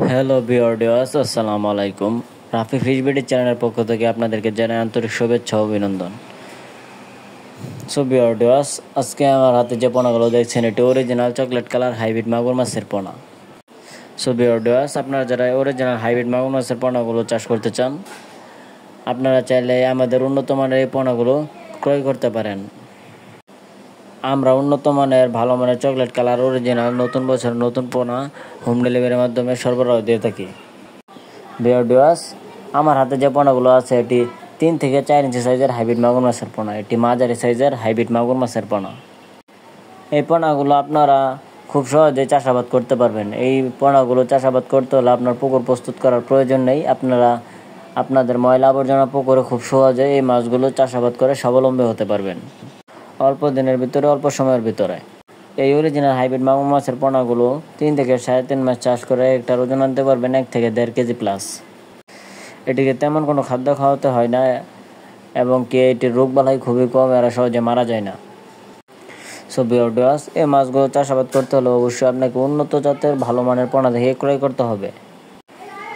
Hello viewers, আসসালামু আলাইকুম। Rafi fish BD চ্যানেলের পক্ষ থেকে আপনাদেরকে জানাই আন্তরিক শুভেচ্ছা ও অভিনন্দন। সো ভিউয়ার্স, আজকে আমার হাতে যে পোনাগুলো দেখছেন এটি অরিজিনাল চকলেট কালার হাইব্রিড মাগুর মাছের পোনা। সো ভিউয়ার্স, আপনারা যারা অরিজিনাল হাইব্রিড মাগুর মাছের পোনাগুলো চাষ করতে চান, আপনারা চাইলে আমাদের উন্নত মানের এই পোনাগুলো ক্রয় করতে পারেন। আমরা উন্নত মানের ভালো মানের চকলেট কালার অরিজিনাল নতুন বছর নতুন পোনা হোম ডেলিভারির মাধ্যমে সরবরাহ দিয়ে থাকি। ভিউয়ার্স, আমার হাতে যে পোনাগুলো আছে এটি 3 থেকে 4 ইঞ্চি সাইজের হাইব্রিড মাগুর মাছের পোনা। এটি মাঝারি সাইজের হাইব্রিড মাগুর মাছের পোনা। এই পোনাগুলো আপনারা খুব সহজেই চাষাবাদ করতে পারবেন। এই পোনাগুলো চাষাবাদ করতে হলে আপনার পুকুর প্রস্তুত করার প্রয়োজন নেই। আপনারা আপনাদের ময়লা আবর্জনা পুকুরে খুব সহজে এই মাছগুলো চাষাবাদ করে স্বাবলম্বী হতে পারবেন অল্প দিনের ভিতরে, অল্প সময়ের ভিতরে। এই অরিজিনাল হাইব্রিড মাগুর মাছের পোনাগুলো 3 থেকে 3.5 মাস চাষ করে একটার ওজন আনতে পারবেন 1 থেকে 1.5 কেজি প্লাস। এটিকে তেমন কোনো খাদ্য খাওয়াতে হয় না এবং এটির রোগবালাই খুবই কম, এরা সহজে মারা যায় না। সো ভিউয়ার্স, এই মাছগুলো চাষাবাদ করতে হলে অবশ্যই আপনাকে উন্নত জাতের ভালো মানের পোনা দেখে ক্রয় করতে হবে।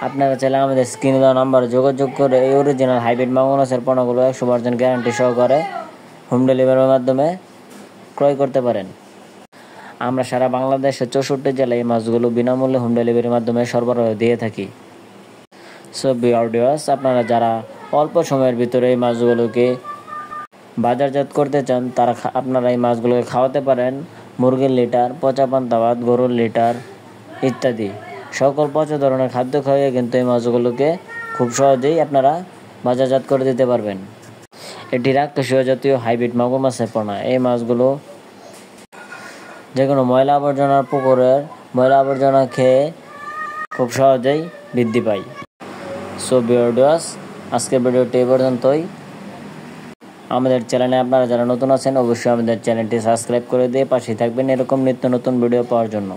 আপনারা চাইলে আমাদের স্ক্রিনে দেওয়া নাম্বারে যোগাযোগ করে এই অরিজিনাল হাইব্রিড মাগুর মাছের পোনাগুলো 100% গ্যারান্টি সহকারে হোম ডেলিভারির মাধ্যমে ক্রয় করতে পারেন। আমরা সারা বাংলাদেশের 64 জেলায় এই মাছগুলো বিনামূল্যে হোম ডেলিভারির মাধ্যমে সরবরাহ দিয়ে থাকি। সো ভিউয়ার্স, আপনারা যারা অল্প সময়ের ভিতরে এই মাছগুলোকে বাজারজাত করতে চান, তারা আপনারা এই মাছগুলোকে খাওয়াতে পারেন মুরগির লিটার, পচা পান্তা ভাত, গরুর লিটার ইত্যাদি সকল পচা ধরনের খাদ্য খাইয়ে কিন্তু এই মাছগুলোকে খুব সহজেই আপনারা বাজারজাত করে দিতে পারবেন। এটি রাক্ষসীয় জাতীয় হাইব্রিড মাগুর মাছের পোনা। এই মাছগুলো যে কোনো ময়লা আবর্জনার পুকুরের ময়লা আবর্জনা খেয়ে খুব সহজেই বৃদ্ধি পায়। সো ভিউয়ার্স, আজকের ভিডিওটি এই পর্যন্তই। আমাদের চ্যানেলে আপনারা যারা নতুন আছেন অবশ্যই আমাদের চ্যানেলটি সাবস্ক্রাইব করে দিয়ে পাশে থাকবেন এরকম নিত্য নতুন ভিডিও পাওয়ার জন্য।